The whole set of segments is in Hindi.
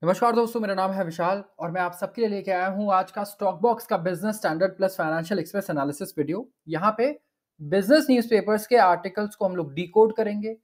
नमस्कार दोस्तों, मेरा नाम है विशाल और मैं आप सबके लिए लेके आया हूँ आज का स्टॉक बॉक्स का business standard plus financial express analysis video. यहाँ पे बिजनेस न्यूज़पेपर्स के आर्टिकल्स को हम लोग डिकोड करेंगे,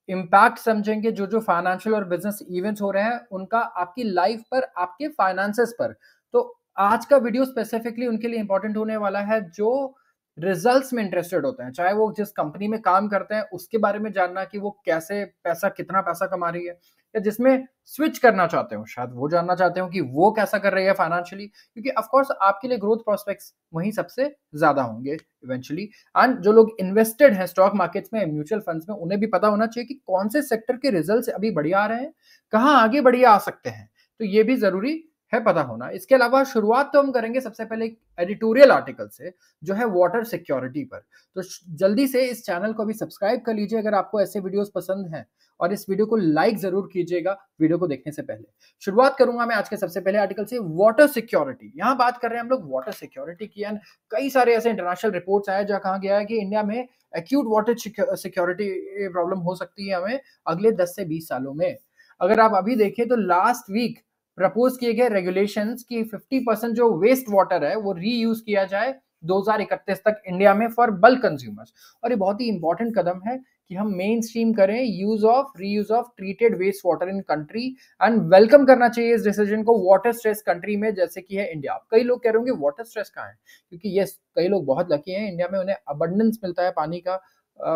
इम्पैक्ट समझेंगे, जो फाइनेंशियल और बिजनेस इवेंट्स हो रहे हैं उनका आपकी लाइफ पर, आपके फाइनेंसेस पर। तो आज का वीडियो स्पेसिफिकली उनके लिए इंपॉर्टेंट होने वाला है जो रिजल्ट्स में इंटरेस्टेड होते हैं, चाहे वो जिस कंपनी में काम करते हैं उसके बारे में जानना कि वो कैसे पैसा, कितना पैसा कमा रही है, या जिसमें स्विच करना चाहते हो शायद वो जानना चाहते हो कि वो कैसा कर रही है फाइनेंशियली, क्योंकि ऑफ कोर्स आपके लिए ग्रोथ प्रोस्पेक्ट्स वहीं सबसे ज्यादा होंगे इवेंचुअली। एंड जो लोग इन्वेस्टेड हैं स्टॉक मार्केट्स में, म्यूचुअल फंड्स में, उन्हें भी पता होना चाहिए कि कौन से सेक्टर के रिजल्ट्स अभी बढ़िया आ रहे हैं, कहाँ आगे बढ़िया आ सकते हैं। तो ये भी जरूरी है पता होना। इसके अलावा शुरुआत तो हम करेंगे सबसे पहले एक एडिटोरियल आर्टिकल से जो है वाटर सिक्योरिटी पर। तो जल्दी से इस चैनल को भी सब्सक्राइब कर लीजिए अगर आपको ऐसे वीडियोस पसंद हैं, और इस वीडियो को लाइक जरूर कीजिएगा वीडियो को देखने से पहले। शुरुआत करूंगा मैं आज के सबसे पहले आर्टिकल से, वाटर सिक्योरिटी। यहां बात कर रहे हैं हम लोग वाटर सिक्योरिटी की। एंड कई सारे ऐसे इंटरनेशनल रिपोर्ट्स आए जहां कहा गया है कि इंडिया में एक्यूट वाटर सिक्योरिटी प्रॉब्लम हो सकती है हमें अगले 10 से 20 सालों में। अगर आप अभी देखें तो लास्ट वीक प्रपोज किए गए रेगुलेशंस की 50% जो वेस्ट वाटर है वो रीयूज किया जाए 2031 तक इंडिया में फॉर बल्क कंज्यूमर्स। और ये बहुत ही इंपॉर्टेंट कदम है कि हम मेन स्ट्रीम करें use of reuse of treated waste water in country. And welcome करना चाहिए इस डिसीजन को वाटर स्ट्रेस कंट्री में जैसे कि है इंडिया। कई लोग कह रहे होंगे वाटर स्ट्रेस कहाँ है, क्योंकि यस, कई लोग बहुत लकी हैं, इंडिया में उन्हें अबंडेंस मिलता है पानी का।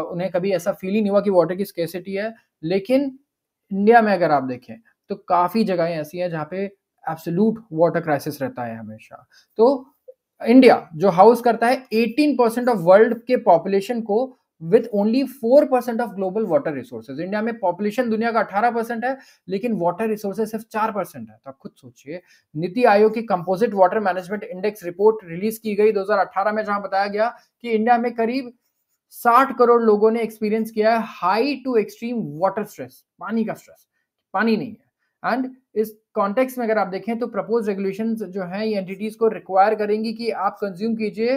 उन्हें कभी ऐसा फील ही नहीं हुआ कि वाटर की स्केसिटी है। लेकिन इंडिया में अगर आप देखें तो काफी जगहें ऐसी हैं जहाँ पे एब्सोल्यूट वाटर क्राइसिस रहता है हमेशा। तो इंडिया जो हाउस करता है 18% ऑफ वर्ल्ड के पॉपुलेशन को with only 4% of global water resources. India में पॉपुलेशन दुनिया का 18% है, लेकिन वाटर रिसोर्सेज सिर्फ 4% है। तो आप खुद सोचिए। नीति आयोग की composite water management index report release की गई 2018 में, जहां बताया गया कि इंडिया में करीब 60 करोड़ लोगों ने एक्सपीरियंस किया है high to extreme water stress, पानी का स्ट्रेस, पानी नहीं है। एंड इस कॉन्टेक्स्ट में अगर आप देखें तो प्रपोज रेगुलेशंस जो हैं ये एंटिटीज को रिक्वायर करेंगी कि आप कंज्यूम कीजिए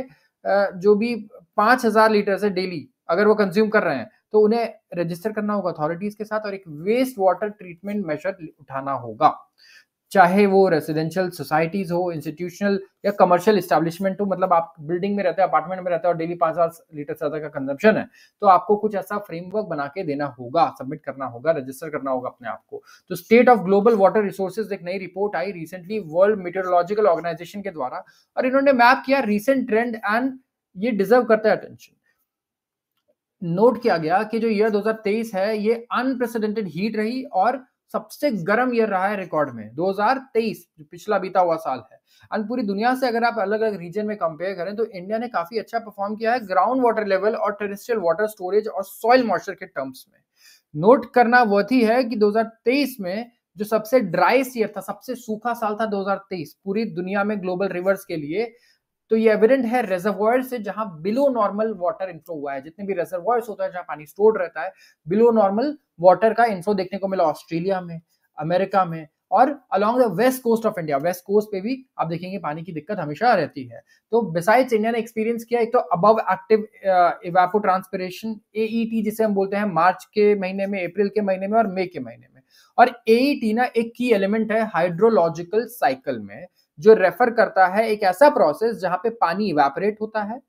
जो भी 5000 लीटर से डेली अगर वो कंज्यूम कर रहे हैं तो उन्हें रजिस्टर करना होगा अथॉरिटीज के साथ और एक वेस्ट वाटर ट्रीटमेंट मेजर उठाना होगा। चाहे वो रेसिडेंशियल सोसाइटीज हो, इंस्टीट्यूशनल या कमर्शियल एस्टेब्लिशमेंट हो, मतलब आप बिल्डिंग में रहते हैं, अपार्टमेंट में रहते हैं और डेली 5000 लीटर से ज्यादा का कंजम्पशन है, तो आपको कुछ ऐसा फ्रेमवर्क बना के देना होगा, सबमिट करना होगा, रजिस्टर करना होगा अपने आप को। तो state of global water resources एक नई रिपोर्ट आई रिसेंटली वर्ल्ड मीटरोलॉजिकल ऑर्गेनाइजेशन के द्वारा, और इन्होंने मैप किया रिसेंट ट्रेंड एंड ये डिजर्व करता है अटेंशन। नोट किया गया कि जो ईयर 2023 है ये अनप्रेसिडेंटेड हीट रही और सबसे गर्म ईयर रहा है रिकॉर्ड में 2023, जो पिछला बीता हुआ साल है। और पूरी दुनिया से अगर आप अलग अलग रीजन में कंपेयर करें तो इंडिया ने काफी अच्छा परफॉर्म किया है ग्राउंड वाटर लेवल और टेरेस्ट्रियल वाटर स्टोरेज और सॉइल मॉइस्चर के टर्म्स में। नोट करना वर्थ है कि 2023 में जो सबसे ड्राइस्ट ईयर था, सबसे सूखा साल था 2023 पूरी दुनिया में ग्लोबल रिवर्स के लिए। तो ये एविडेंट है रेजर्वोयर से जहां बिलो नॉर्मल वाटर इन्फ्लो हुआ है। जितने भी रेजर्वोयर्स होता है जहां पानी स्टोर्ड रहता है, बिलो नॉर्मल वाटर का इन्फ्लो देखने को मिला ऑस्ट्रेलिया में, अमेरिका में, और along the west coast of India, west coast पे भी आप देखेंगे पानी की दिक्कत हमेशा रहती है। तो बिसाइड्स इंडिया ने एक्सपीरियंस किया एक तो अबव एक्टिव इवेपोट्रांसपिरेशन, एईटी जिसे हम बोलते हैं, मार्च के महीने में, अप्रैल के महीने में और मई के महीने में। और एईटी ना एक की एलिमेंट है हाइड्रोलॉजिकल साइकिल में, जो रेफर करता है एक ऐसा प्रोसेस जहां पे पानी इवेपोरेट होता है,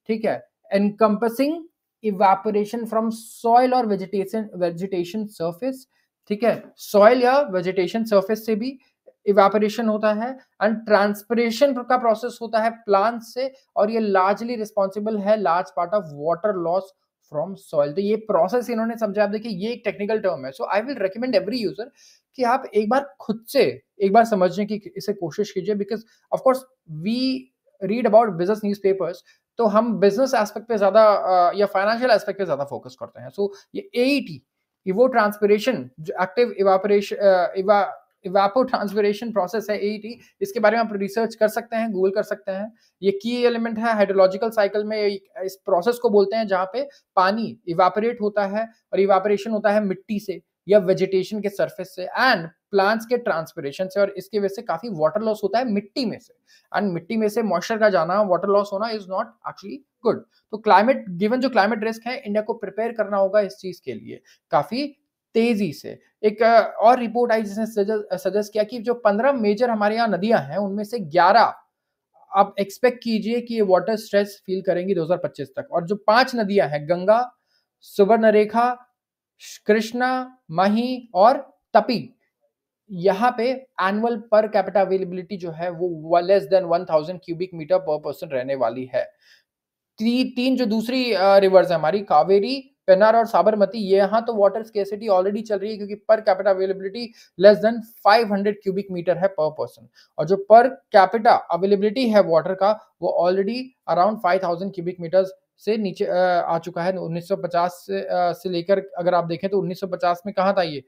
ठीक है, एनकम्पसिंग इवेपोरेशन फ्रॉम सॉइल और वेजिटेशन सरफेस, ठीक है, सॉइल या वेजिटेशन सरफेस से भी इवेपोरेशन होता है, एंड ट्रांसपिरेशन का प्रोसेस होता है प्लांट से, और ये लार्जली रिस्पॉन्सिबल है large part of water loss from soil. तो ये प्रोसेस इन्होंने समझा। आप देखिए ये एक टेक्निकल टर्म है, so I will recommend every user कि आप एक बार खुद से एक बार समझने की इसे कोशिश कीजिए, because of course we read about business newspapers, तो हम बिजनेस एस्पेक्ट पे ज्यादा या फाइनेंशियल एस्पेक्ट पे ज्यादा फोकस करते हैं। सो ये एईटी, इवो ट्रांसपिरेशन, जो एक्टिव इवापोरेशन इवापो ट्रांसपिरेशन प्रोसेस है एईटी, इसके बारे में आप रिसर्च कर सकते हैं, गूगल कर सकते हैं। ये की एलिमेंट है हाइड्रोलॉजिकल साइकिल में। इस प्रोसेस को बोलते हैं जहां पे पानी इवापोरेट होता है, और इवापोरेशन होता है मिट्टी से या वेजिटेशन के सरफेस से एंड प्लांट्स के ट्रांसपिरेशन से, और इसकी वजह से काफी वाटर लॉस होता है मिट्टी में से। एंड मिट्टी में से मॉइस्चर का जाना, वाटर लॉस होना इज नॉट एक्चुअली गुड। तो क्लाइमेट, गिवन जो क्लाइमेट रिस्क है, इंडिया को प्रिपेयर करना होगा इस चीज के लिए काफी तेजी से। एक और रिपोर्ट आई जिसने सजेस्ट किया कि जो 15 मेजर हमारे यहाँ नदियां हैं उनमें से 11 आप एक्सपेक्ट कीजिए कि ये वाटर स्ट्रेस फील करेंगी 2025 तक, और जो 5 नदियां हैं गंगा, सुवर्णरेखा, कृष्णा, मही और तपी, यहाँ पे एनुअल पर कैपिटा अवेलेबिलिटी जो है वो लेस देन 1000 क्यूबिक मीटर पर पर्सन रहने वाली है। तीन जो दूसरी रिवर्स है हमारी, कावेरी, पेन्नार और साबरमती, ये यहाँ तो वाटर स्केसिटी ऑलरेडी चल रही है क्योंकि per capita availability less than 500 cubic metre है पर पर्सन, और जो पर कैपिटा अवेलेबिलिटी है वाटर का वो ऑलरेडी अराउंड 5000 क्यूबिक मीटर से नीचे आ चुका है। 1950 से लेकर अगर आप देखें तो 1950 में कहाँ था ये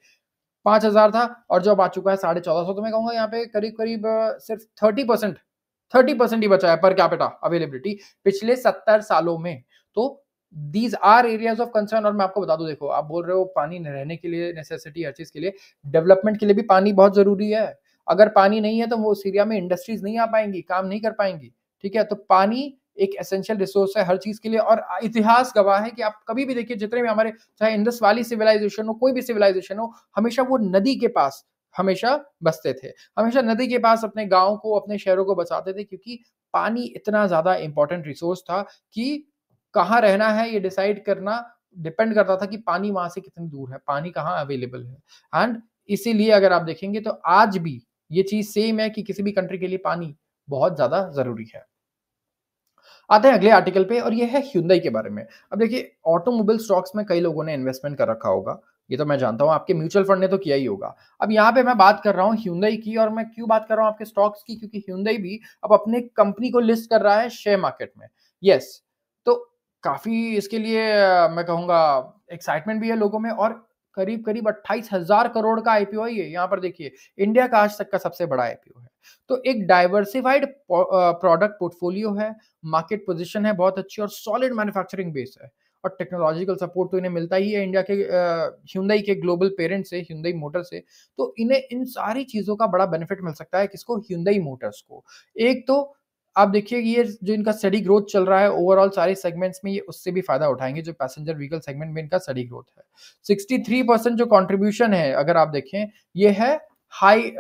5000 था, और जो अब आ चुका है 1450। तो मैं कहूंगा यहाँ पे करीब करीब सिर्फ 30% ही बचा है पर कैपिटा अवेलेबिलिटी पिछले 70 सालों में। तो these are areas of concern. और मैं आपको बता दूं, देखो आप बोल रहे हो पानी रहने के लिए नेसेसिटी, हर चीज के लिए, डेवलपमेंट के लिए भी पानी बहुत जरूरी है। अगर पानी नहीं है तो वो उस एरिया में इंडस्ट्रीज नहीं आ पाएंगी, काम नहीं कर पाएंगी। ठीक है, तो पानी एक एसेंशियल रिसोर्स है हर चीज के लिए, और इतिहास गवाह है कि आप कभी भी देखिए जितने भी हमारे, चाहे इंडस वैली सिविलाइजेशन हो, कोई भी सिविलाइजेशन हो, हमेशा वो नदी के पास हमेशा बसते थे, हमेशा नदी के पास अपने गांव को, अपने शहरों को बचाते थे, क्योंकि पानी इतना ज्यादा इंपॉर्टेंट रिसोर्स था कि कहाँ रहना है ये डिसाइड करना डिपेंड करता था कि पानी वहां से कितनी दूर है, पानी कहाँ अवेलेबल है। एंड इसीलिए अगर आप देखेंगे तो आज भी ये चीज सेम है कि किसी भी कंट्री के लिए पानी बहुत ज्यादा जरूरी है। आते हैं अगले आर्टिकल पे, और ये है Hyundai के बारे में। अब देखिए, ऑटोमोबाइल स्टॉक्स में कई लोगों ने इन्वेस्टमेंट कर रखा होगा, ये तो मैं जानता हूं, आपके म्यूचुअल फंड ने तो किया ही होगा। अब यहाँ पे मैं बात कर रहा हूँ Hyundai की, और मैं क्यों बात कर रहा हूँ आपके स्टॉक्स की, क्योंकि Hyundai भी अब अपने कंपनी को लिस्ट कर रहा है शेयर मार्केट में। यस, तो काफी इसके लिए मैं कहूंगा एक्साइटमेंट भी है लोगों में, और करीब करीब 28,000 करोड़ का आईपीओ है ये। यहाँ पर देखिए, इंडिया का आज तक का सबसे बड़ा आईपीओ है। तो एक डाइवर्सिफाइड प्रोडक्ट पोर्टफोलियो है, मार्केट पोजीशन है बहुत अच्छी, और सॉलिड मैन्युफैक्चरिंग बेस है, और टेक्नोलॉजिकल सपोर्ट तो इन्हें मिलता ही है इंडिया के Hyundai के ग्लोबल पेरेंट से, Hyundai मोटर से। तो इन्हें इन सारी चीजों का बड़ा बेनिफिट मिल सकता है, किसको? Hyundai मोटर्स को। एक तो आप देखिए ये जो इनका स्टडी ग्रोथ चल रहा है ओवरऑल सारे सेगमेंट्स में, ये उससे भी फायदा उठाएंगे, जो पैसेंजर व्हीकल सेगमेंट में इनका स्टडी ग्रोथ है। 63% जो कंट्रीब्यूशन है अगर आप देखें, ये है high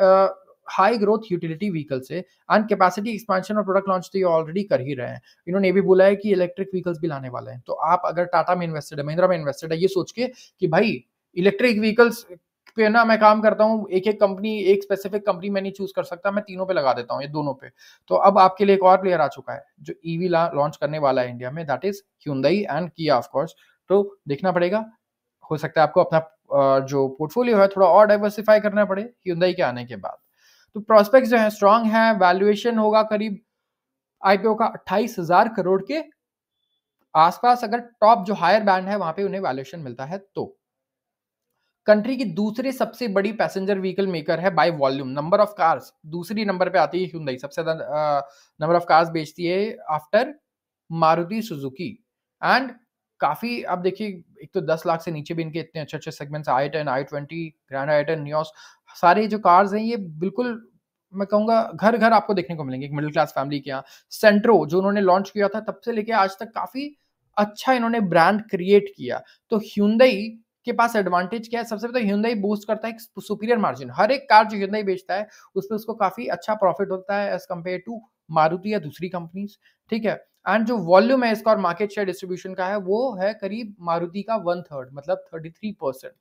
high growth utility vehicle से, एंड कैपेसिटी एक्सपेंशन और प्रोडक्ट लॉन्च तो ये ऑलरेडी कर ही रहे हैं। इन्होंने ये भी बोला है कि इलेक्ट्रिक व्हीकल्स भी लाने वाले हैं। तो आप अगर टाटा में इन्वेस्टेड है, महिंद्रा में इन्वेस्टेड है, ये सोच के कि भाई इलेक्ट्रिक व्हीकल्स पे ना मैं काम करता हूँ, एक एक कंपनी, एक स्पेसिफिक कंपनी मैं नहीं चूज कर सकता, मैं तीनों पे लगा देता हूँ, ये दोनों पे। तो अब आपके लिए एक और प्लेयर आ चुका है जो ईवी लॉन्च करने वाला है इंडिया में, that is Hyundai and Kia of course. तो देखना पड़ेगा, हो सकता है आपको अपना जो पोर्टफोलियो है थोड़ा और डाइवर्सिफाई करना पड़े Hyundai के आने के बाद। तो प्रोस्पेक्ट जो है स्ट्रांग है, वैल्यूएशन होगा करीब आईपीओ का 28,000 करोड़ के आसपास, अगर टॉप जो हायर बैंड है वहां पे उन्हें वैल्यूएशन मिलता है तो। कंट्री की दूसरी सबसे बड़ी पैसेंजर व्हीकल मेकर है by volume, number of cars दूसरी नंबर पे आती है Hyundai, सबसे ज्यादा नंबर ऑफ कार्स बेचती है आफ्टर मारुति सुजुकी। एंड काफी आप देखिए, एक तो 10 लाख से नीचे भी इनके इतने अच्छे अच्छे segments, i10, i20, grand i10, Nios, सारे जो कार्स हैं ये बिल्कुल मैं कहूंगा घर घर आपको देखने को मिलेंगे एक मिडिल क्लास फैमिली के यहाँ। सेंट्रो जो उन्होंने लॉन्च किया था तब से लेके आज तक काफी अच्छा इन्होंने ब्रांड क्रिएट किया। तो Hyundai के पास एडवांटेज क्या है? सबसे पहले Hyundai बूस्ट करता है सुपीरियर मार्जिन, हर एक कार जो Hyundai बेचता है उसमें उसको काफी अच्छा प्रॉफिट होता है एज कम्पेयर टू मारुति या दूसरी कंपनीज। ठीक है, एंड जो वॉल्यूम है इसका और मार्केट शेयर डिस्ट्रीब्यूशन का है वो है करीब मारुति का 1/3, मतलब 33%।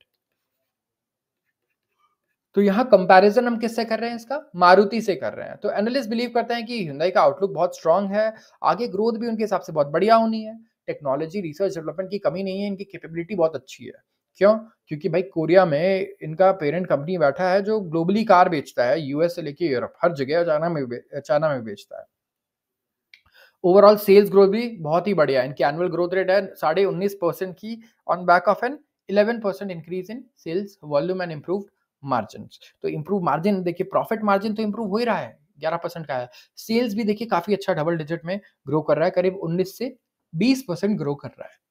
तो यहाँ कंपैरिजन हम किससे कर रहे हैं? इसका मारुति से कर रहे हैं। तो एनालिस्ट बिलीव करते हैं कि Hyundai का आउटलुक बहुत स्ट्रांग है, आगे ग्रोथ भी उनके हिसाब से बहुत बढ़िया होनी है, टेक्नोलॉजी रिसर्च डेवलपमेंट की कमी नहीं है, इनकी कैपेबिलिटी बहुत अच्छी है। क्यों? क्योंकि भाई कोरिया में इनका पेरेंट कंपनी बैठा है जो ग्लोबली कार बेचता है, यूएस से लेके यूरोप हर जगह, चाइना में बेचता है। ओवरऑल सेल्स ग्रोथ भी बहुत ही बढ़िया है, इनकी एनुअल ग्रोथ रेट है 19.5% की, on back of an 11% increase in sales volume and improved margin. तो इंप्रूव मार्जिन देखिए, प्रॉफिट मार्जिन तो इंप्रूव हो ही रहा है, 11% का है। सेल्स भी देखिए काफी अच्छा डबल डिजिट में ग्रो कर रहा है, करीब 19 से 20% ग्रो कर रहा है।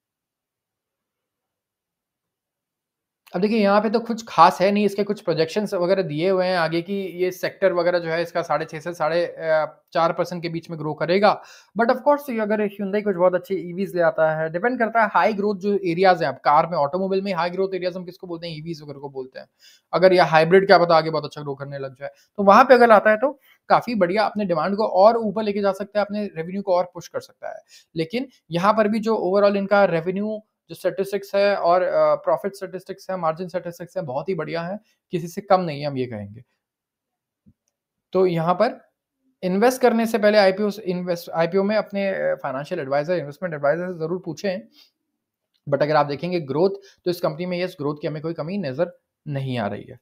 अब देखिए यहाँ पे तो कुछ ख़ास है नहीं, इसके कुछ प्रोजेक्शंस वग़ैरह दिए हुए हैं आगे की, ये सेक्टर वग़ैरह जो है इसका 6.5 से 4% के बीच में ग्रो करेगा। बट ऑफ़ कोर्स ये अगर ह्युंडई कुछ बहुत अच्छे ईवीज़ ले आता है, डिपेंड करता है हाई ग्रोथ जो एरियाज़ हैं, अब कार में ऑटोमोबाइल में हाई ग्रोथ एरियाज़ हम किसको बोलते हैं? ईवीज़ वग़ैरह को बोलते हैं। अगर ये हाइब्रिड क्या पता आगे बहुत अच्छा ग्रो करने लग जाए। तो वहाँ पे अगर आता है तो काफ़ी बढ़िया अपने डिमांड को और ऊपर लेके जा सकता है, अपने रेवेन्यू को और पुश कर सकता है। लेकिन यहाँ पर भी जो ओवरऑल इनका रेवेन्यू जो स्टैटिस्टिक्स है और प्रॉफिट स्टैटिस्टिक्स है, मार्जिन स्टैटिस्टिक्स है, बहुत ही बढ़िया है, किसी से कम नहीं है, हम ये कहेंगे। तो यहाँ पर इन्वेस्ट करने से पहले आईपीओ में अपने फाइनेंशियल एडवाइज़र, इन्वेस्टमेंट एडवाइज़र से ज़रूर पूछें। बट अगर आप देखेंगे ग्रोथ, तो इस कंपनी में यस ग्रोथ की हमें कोई कमी नज़र नहीं आ रही है।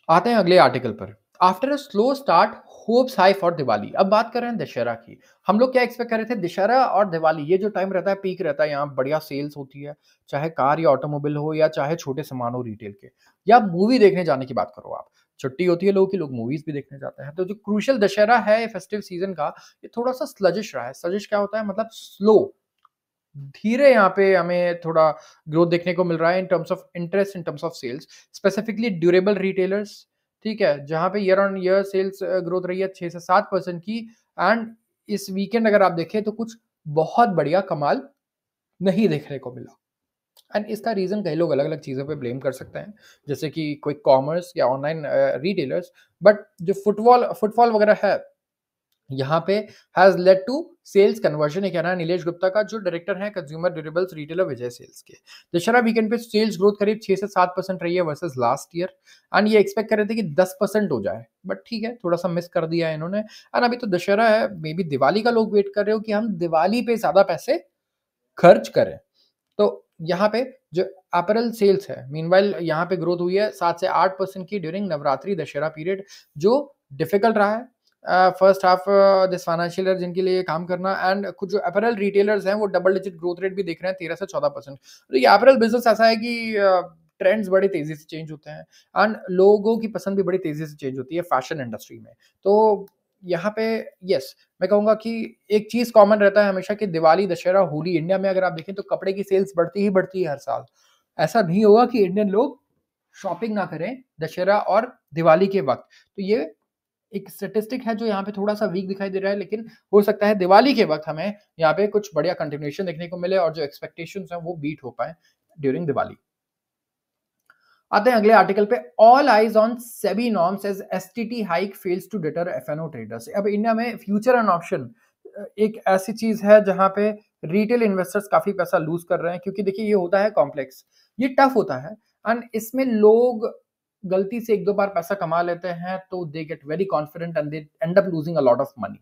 आते हैं अगले आर्टिकल पर। After a slow start hopes high for Diwali. अब बात कर रहे हैं दशहरा की। हम लोग क्या एक्सपेक्ट कर रहे थे, दशहरा और दिवाली ये जो टाइम रहता है पीक रहता है, यहाँ बढ़िया सेल्स होती है, चाहे कार या ऑटोमोबाइल हो या चाहे छोटे सामान हो रिटेल के, या मूवी देखने जाने की बात करो आप। छुट्टी होती है लोगों की, लोग मूवीज भी देखने जाते हैं। तो जो क्रूशियल दशहरा है फेस्टिव सीजन का, ये थोड़ा सा स्लजिश रहा है। स्लजिश क्या होता है, मतलब स्लो, धीरे यहाँ पे हमें थोड़ा ग्रोथ देखने को मिल रहा है in terms of interest, in terms of sales, specifically durable retailers, ठीक है? जहाँ पे year on year sales growth रही है 6 से 7% की। एंड इस वीकेंड अगर आप देखें तो कुछ बहुत बढ़िया कमाल नहीं देखने को मिला। एंड इसका रीज़न कई लोग अलग-अलग चीज़ों पे ब्लेम कर सकते हैं, जैसे कि क्विक कॉमर्स या ऑनलाइन रिटेलर्स। बट जो फुटफॉल वगैरह है, यहाँ पे has led to sales conversion. ये कहना है नीलेश गुप्ता का, जो डायरेक्टर हैं consumer durables retailer Vijay Sales के। दशहरा वीकेंड पे सेल्स ग्रोथ करीब 6 से 7% रही है वर्सेस लास्ट ईयर। एंड ये एक्सपेक्ट कर रहे थे कि 10% हो जाए, बट ठीक है, थोड़ा-सा मिस कर दिया है इन्होंने। एंड अभी तो दशहरा है, मे बी दिवाली का लोग वेट कर रहे हो कि हम दिवाली पे ज़्यादा पैसे खर्च करें। तो यहाँ पे जो अपैरल सेल्स है, मीनवाइल यहाँ पे ग्रोथ हुई है 7 से 8% की ड्यूरिंग नवरात्रि दशहरा पीरियड, जो डिफिकल्ट रहा है first half this financial year जिनके लिए ये काम करना। एंड कुछ जो अपैरल रिटेलर्स हैं वो डबल डिजिट ग्रोथ रेट भी देख रहे हैं, 13 से 14%। तो ये अपैरल बिजनेस ऐसा है कि ट्रेंड्स बड़ी तेजी से चेंज होते हैं एंड लोगों की पसंद भी बड़ी तेजी से चेंज होती है फैशन इंडस्ट्री में। तो यहाँ पे यस, मैं कहूँगा कि एक चीज़ कॉमन रहता है हमेशा कि दिवाली, दशहरा, होली, इंडिया में अगर आप देखें तो कपड़े की सेल्स बढ़ती ही बढ़ती है हर साल। ऐसा नहीं होगा कि इंडियन लोग शॉपिंग ना करें दशहरा और दिवाली के वक़्त। तो ये एक स्टैटिस्टिक है जो यहाँ पे थोड़ा-सा वीक दिखाई दे रहा है, लेकिन हो सकता है दिवाली के वक़्त हमें यहाँ पे कुछ बढ़िया कंटिन्यूएशन देखने को मिले और जो एक्सपेक्टेशंस हैं वो बीट हो पाएँ ड्यूरिंग दिवाली। आते हैं अगले आर्टिकल पे। All eyes on SEBI norms as STT hike fails to deter FnO traders. अब इंडिया में फ्यूचर एंड ऑप्शन एक ऐसी चीज है जहां पे रिटेल इन्वेस्टर्स काफी पैसा लूज कर रहे हैं, क्योंकि देखिए ये होता है कॉम्प्लेक्स, ये टफ होता है। एंड इसमें लोग गलती से एक दो बार पैसा कमा लेते हैं तो they get very confident and they and up losing a lot of money.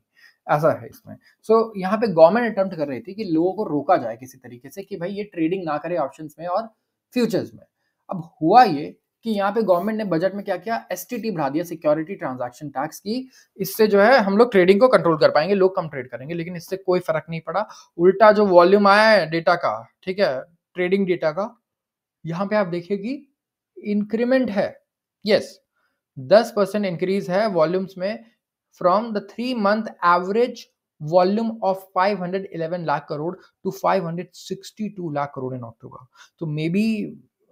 ऐसा है इसमें। सो यहाँ पे गवर्नमेंट अटेम्प्ट कर रही थी कि लोगों को रोका जाए किसी तरीके से कि भाई ये ट्रेडिंग ना करे ऑप्शंस में और फ्यूचर्स में। अब हुआ ये कि यहाँ पे गवर्नमेंट ने बजट में क्या किया, एसटीटी बढ़ा दिया, सिक्योरिटी ट्रांजैक्शन टैक्स की। इससे जो है हम लोग ट्रेडिंग को कंट्रोल कर पाएंगे, लोग कम ट्रेड करेंगे, लेकिन इससे कोई फर्क नहीं पड़ा। उल्टा जो वॉल्यूम आया है डेटा का, ठीक है, ट्रेडिंग डेटा का, यहाँ पे आप देखिए कि इंक्रीमेंट है। यस, 10% इंक्रीज है वॉल्यूम्स में from the 3 month average volume of 511 lakh crore to 562 lakh crore in October. तो मे बी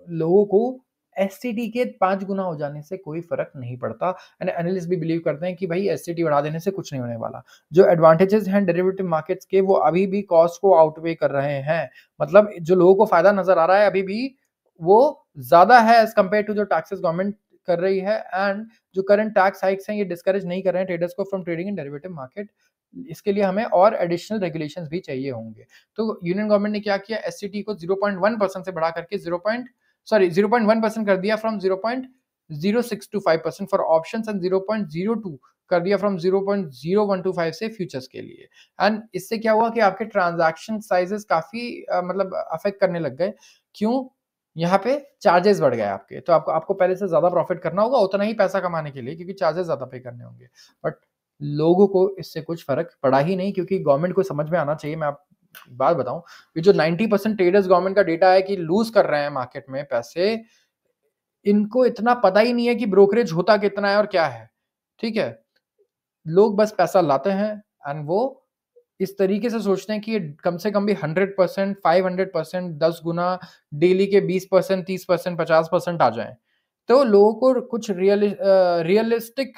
लोगों को एसटीटी के 5 गुना हो जाने से कोई फर्क नहीं पड़ता। एंड एनालिस्ट भी बिलीव करते हैं कि भाई एसटीटी बढ़ा देने से कुछ नहीं होने वाला। जो एडवांटेजेस हैं डेरिवेटिव मार्केट्स के, वो अभी भी कॉस्ट को आउटवे कर रहे हैं। मतलब जो लोगों को फायदा नजर आ रहा है अभी भी वो ज्यादा है एज कम्पेयर टू जो टैक्सेस गवर्नमेंट कर रही है। एंड जो करंट टैक्स हाइक्स हैं ये डिस्करेज नहीं कर रहे हैं ट्रेडर्स को from trading in derivative market. इसके लिए हमें और एडिशनल रेगुलेशंस भी चाहिए होंगे। तो यूनियन गवर्नमेंट ने क्या किया, एससीटी को 0.1% से बढ़ा करके 0.1% कर दिया फ्रॉम 0.0625% फॉर ऑप्शंस एंड 0.02 कर दिया फ्रॉम 0.0125 से फ्यूचर्स के लिए। एंड इससे क्या हुआ कि आपके ट्रांजैक्शन साइजेस काफी मतलब अफेक्ट करने लग गए। क्यों? यहाँ पे चार्जेस बढ़ गए आपके, तो आपको पहले से ज्यादा प्रॉफिट करना होगा उतना ही पैसा कमाने के लिए, क्योंकि चार्जेस ज्यादा पे करने होंगे। बट लोगों को इससे कुछ फर्क पड़ा ही नहीं, क्योंकि गवर्नमेंट को समझ में आना चाहिए। मैं आप बात बताऊं, ये जो 90% ट्रेडर्स गवर्नमेंट का डेटा है कि लूज कर रहे हैं मार्केट में पैसे, इनको इतना पता ही नहीं है कि ब्रोकरेज होता कितना है और क्या है, ठीक है। लोग बस पैसा लाते हैं एंड वो इस तरीके से सोचते हैं कि ये कम से कम भी 100%, 500%, 10 गुना डेली के 20%, 30%, 50% आ जाएँ। तो लोगों को कुछ रियलिस्टिक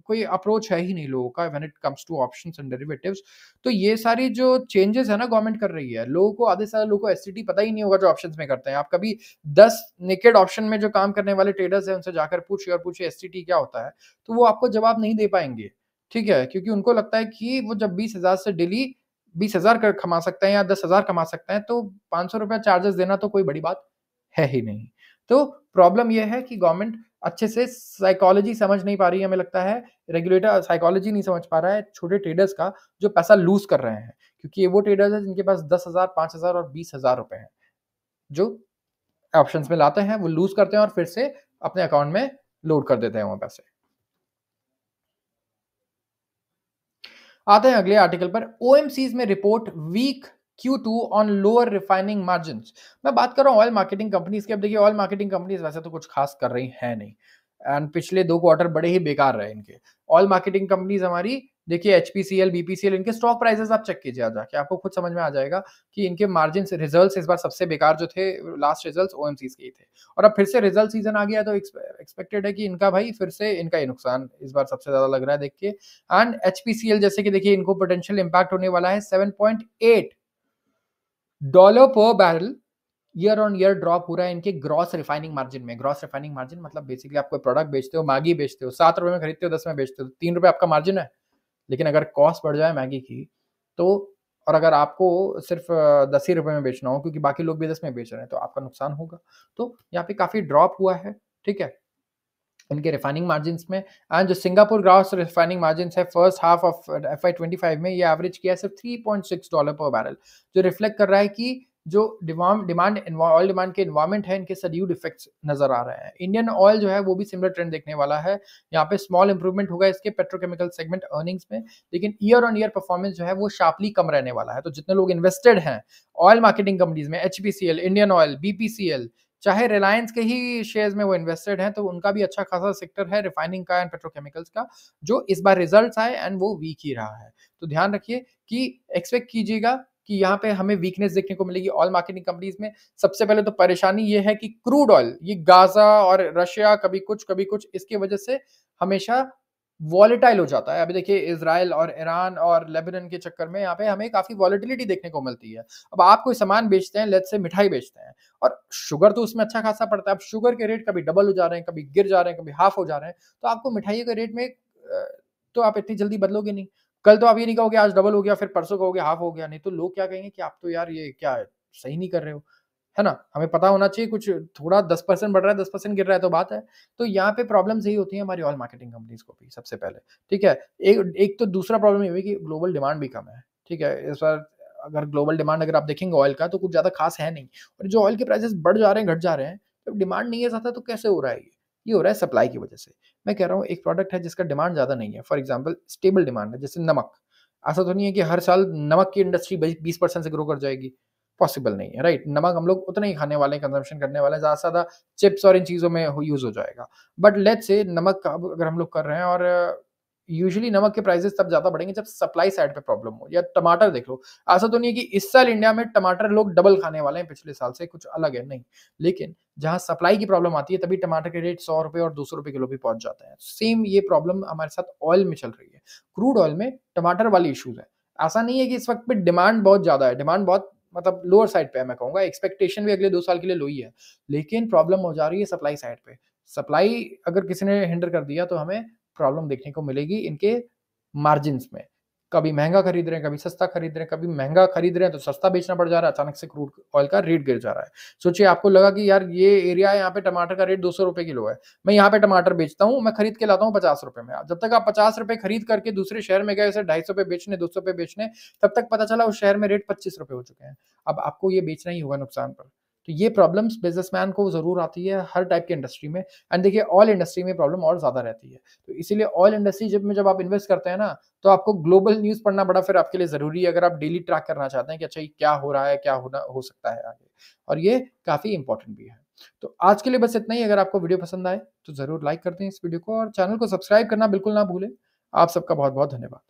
कोई अप्रोच है ही नहीं लोगों का when it comes two options and derivatives. तो ये सारी जो चेंजेस है ना गवर्नमेंट कर रही है, लोगों को आधे से ज़्यादा लोगों को एसटीटी पता ही नहीं होगा जो ऑप्शंस में करते हैं। आप कभी 10 नेकेड ऑप्शन में जो काम करने वाले ट्रेडर्स हैं उनसे जाकर पूछिए और पूछिए एसटीटी क्या होता है, तो वो आपको जवाब नहीं दे पाएँगे। ठीक है? क्योंकि उनको लगता है कि वो जब 20,000 से डेली 20,000 क कमा सकते हैं या 10,000 कमा सकते हैं, तो ₹500 चार्जेस देना तो कोई बड़ी बात है ही नहीं। तो प्रॉब्लम ये है कि गवर्नमेंट अच्छे से साइकोलॉजी समझ नहीं पा रही है, हमें लगता है रेगुलेटर साइकोलॉजी नहीं समझ पा रहा है छोटे ट्रेडर्स का जो पैसा लूज़ कर रहे हैं। क्योंकि ये वो ट्रेडर्स हैं जिनके पास 10,000, 5,000 और 20,000 रुपए हैं, जो ऑप्शंस में लाते हैं, वो लूज़ करते हैं और फिर से अपने अकाउंट में लोड कर देते हैं वो पैसे। आते हैं अगले आर्टिकल पर। ओएमसीज में report weak Q2 on lower refining margins. मैं बात कर रहा हूँ ऑयल मार्केटिंग कंपनीज की। अब देखिए ऑयल मार्केटिंग कंपनीज वैसे तो कुछ खास कर रही है नहीं एंड पिछले 2 क्वार्टर बड़े ही बेकार रहे इनके। ऑयल मार्केटिंग कंपनीज हमारी देखिए एचपीसीएल, बीपीसीएल, इनके स्टॉक प्राइसेस आप चेक कीजिए आज जाके, आपको खुद समझ में आ जाएगा कि इनके मार्जिन रिजल्ट्स इस बार सबसे बेकार जो थे, लास्ट रिजल्ट्स ओएमसीज के ही थे। और अब फिर से रिजल्ट सीजन आ गया तो एक्सपेक्टेड है कि इनका भाई फिर से इनका ही नुकसान इस बार सबसे ज्यादा लग रहा है देख के। एंड एचपीसीएल जैसे कि देखिए इनको पोटेंशियल इंपैक्ट होने वाला है $7.8 पर barrel year on year drop हो रहा है इनके ग्रॉस रिफाइनिंग मार्जिन में। ग्रॉस रिफाइनिंग मार्जिन मतलब बेसिकली आप कोई प्रोडक्ट बेचते हो, मैगी बेचते हो, ₹7 में खरीदते हो, 10 में बेचते हो, तो ₹3 आपका मार्जिन है। लेकिन अगर कॉस्ट बढ़ जाए मैगी की तो, और अगर आपको सिर्फ 10 ही रुपए में बेचना हो क्योंकि बाकी लोग भी 10 में बेच रहे हैं, तो आपका नुकसान होगा। तो यहाँ पे काफी ड्रॉप हुआ है, ठीक है, इनके रिफाइनिंग मार्जिन्स में। एंड जो सिंगापुर ग्रॉस रिफाइनिंग मार्जिन्स है फर्स्ट हाफ ऑफ FY25 में ये एवरेज किया है सिर्फ $3.6 पर बैरल, जो रिफ्लेक्ट कर रहा है कि जो डिमांड ऑयल डिमांड के इन्वायरमेंट है इनके सड्यूड इफेक्ट्स नजर आ रहे हैं। इंडियन ऑयल जो है वो भी सिमिलर ट्रेंड देखने वाला है। यहाँ पे स्मॉल इंप्रूवमेंट होगा इसके पेट्रोकेमिकल सेगमेंट अर्निंग्स में, लेकिन ईयर ऑन ईयर परफॉर्मेंस जो है वो शार्पली कम रहने वाला है। तो जितने लोग इन्वेस्टेड हैं ऑयल मार्केटिंग कंपनीज में, एचपीसीएल, इंडियन ऑयल, बीपीसीएल, चाहे रिलायंस के ही शेयर्स में वो इन्वेस्टेड हैं, तो उनका भी अच्छा खासा सेक्टर है रिफाइनिंग का एंड पेट्रोकेमिकल्स का, जो इस बार रिजल्ट्स आए एंड वो वीक ही रहा है। तो ध्यान रखिए कि एक्सपेक्ट कीजिएगा कि यहाँ पे हमें वीकनेस देखने को मिलेगी ऑयल मार्केटिंग कंपनीज में। सबसे पहले तो परेशानी ये है कि क्रूड ऑयल, ये गाजा और रशिया कभी कुछ इसकी वजह से हमेशा वॉलेटाइल हो जाता है। अभी देखिए इजराइल और ईरान और लेबनान के चक्कर में यहाँ पे हमें काफी वॉलेटिलिटी देखने को मिलती है। अब आप कोई सामान बेचते हैं, लेट्स से मिठाई बेचते हैं, और शुगर तो उसमें अच्छा खासा पड़ता है। अब शुगर के रेट कभी डबल हो जा रहे हैं, कभी गिर जा रहे हैं, कभी हाफ हो जा रहे हैं, तो आपको मिठाइयों के रेट में तो आप इतनी जल्दी बदलोगे नहीं। कल तो आप ये नहीं कहोगे आज डबल हो गया, फिर परसों कहोगे हाफ हो गया, नहीं तो लोग क्या कहेंगे कि आप तो यार ये क्या है, सही नहीं कर रहे हो, है ना? हमें पता होना चाहिए कुछ थोड़ा 10% बढ़ रहा है, 10% गिर रहा है तो बात है। तो यहाँ पे प्रॉब्लम्स यही होती है हमारी ऑयल मार्केटिंग कंपनीज को भी सबसे पहले, ठीक है? एक एक तो दूसरा प्रॉब्लम ये हुई कि ग्लोबल डिमांड भी कम है, ठीक है? इस बार अगर ग्लोबल डिमांड अगर आप देखेंगे ऑयल का तो कुछ ज़्यादा खास है नहीं, और जो ऑयल के प्राइसेस बढ़ जा रहे हैं, घट जा रहे हैं, जब डिमांड नहीं है ज़्यादा तो कैसे हो रहा है ये? ये हो रहा है सप्लाई की वजह से। मैं कह रहा हूँ एक प्रोडक्ट है जिसका डिमांड ज़्यादा नहीं है, फॉर एग्जांपल स्टेबल डिमांड है, जैसे नमक। ऐसा तो नहीं है कि हर साल नमक की इंडस्ट्री 20% से ग्रो कर जाएगी, पॉसिबल नहीं है, राइट? नमक हम लोग उतना ही खाने वाले हैं, कंजम्पशन करने वाले हैं, ज़्यादा से ज़्यादा चिप्स और इन चीज़ों में यूज़ हो जाएगा। बट लेट्स से नमक का अब अगर हम लोग कर रहे हैं, और यूजुअली नमक के प्राइसेस तब ज़्यादा बढ़ेंगे जब सप्लाई साइड पे प्रॉब्लम हो। या टमाटर देख लो, ऐसा तो नहीं है कि इस साल इंडिया में टमाटर लोग डबल खाने वाले हैं पिछले साल से, कुछ अलग है, नहीं। लेकिन जहाँ सप्लाई की प्रॉब्लम आती है तभी टमाटर के रेट ₹100 और ₹200 किलो भी पहुँच जाते हैं। सेम ये प्रॉब्लम हमारे साथ ऑयल में चल रही है। क्रूड ऑयल में टमाटर वाली इश्यूज़ है। ऐसा नहीं है कि इस वक़्त पे डिमांड बहुत ज़्यादा है, डिमांड बहुत मतलब लोअर साइड पे है मैं कहूँगा, एक्सपेक्टेशन भी अगले 2 साल के लिए लो ही है। लेकिन प्रॉब्लम हो जा रही है सप्लाई साइड पे। सप्लाई अगर किसी ने हिंडर कर दिया तो हमें प्रॉब्लम देखने को मिलेगी इनके मार्जिन्स में। कभी महँगा खरीद रहे हैं, कभी सस्ता खरीद रहे हैं, कभी महँगा खरीद रहे हैं तो सस्ता बेचना पड़ जा रहा है, अचानक से क्रूड ऑयल का रेट गिर जा रहा है। सोचिए आपको लगा कि यार ये एरिया है, यहाँ पे टमाटर का रेट ₹200 किलो है। मैं यहाँ पे टमाटर बेचता हूँ, मैं खरीद के लाता हूँ ₹50 में। जब तक आप ₹50 खरीद करके दूसरे शहर में गए उसे ₹250 बेचने, ₹200 बेचने, तब तक पता चला उस शहर में रेट ₹25 हो चुके हैं। अब आपको ये बेचना ही होगा नुकसान पर। तो ये प्रॉब्लम्स बिज़नेसमैन को ज़रूर आती है हर टाइप की इंडस्ट्री में, एंड देखिए ऑयल इंडस्ट्री में प्रॉब्लम और ज़्यादा रहती है। तो इसीलिए ऑयल इंडस्ट्री जब आप इन्वेस्ट करते हैं ना, तो आपको ग्लोबल न्यूज़ पढ़ना बड़ा फिर आपके लिए ज़रूरी है अगर आप डेली ट्रैक करना चाहते हैं कि अच्छा ये क्या हो रहा है, क्या होना हो सकता है आगे, और ये काफ़ी इंपॉर्टेंट भी है। तो आज के लिए बस इतना ही। अगर आपको वीडियो पसंद आए तो ज़रूर लाइक कर दें इस वीडियो को, और चैनल को सब्सक्राइब करना बिल्कुल ना भूलें। आप सबका बहुत-बहुत धन्यवाद।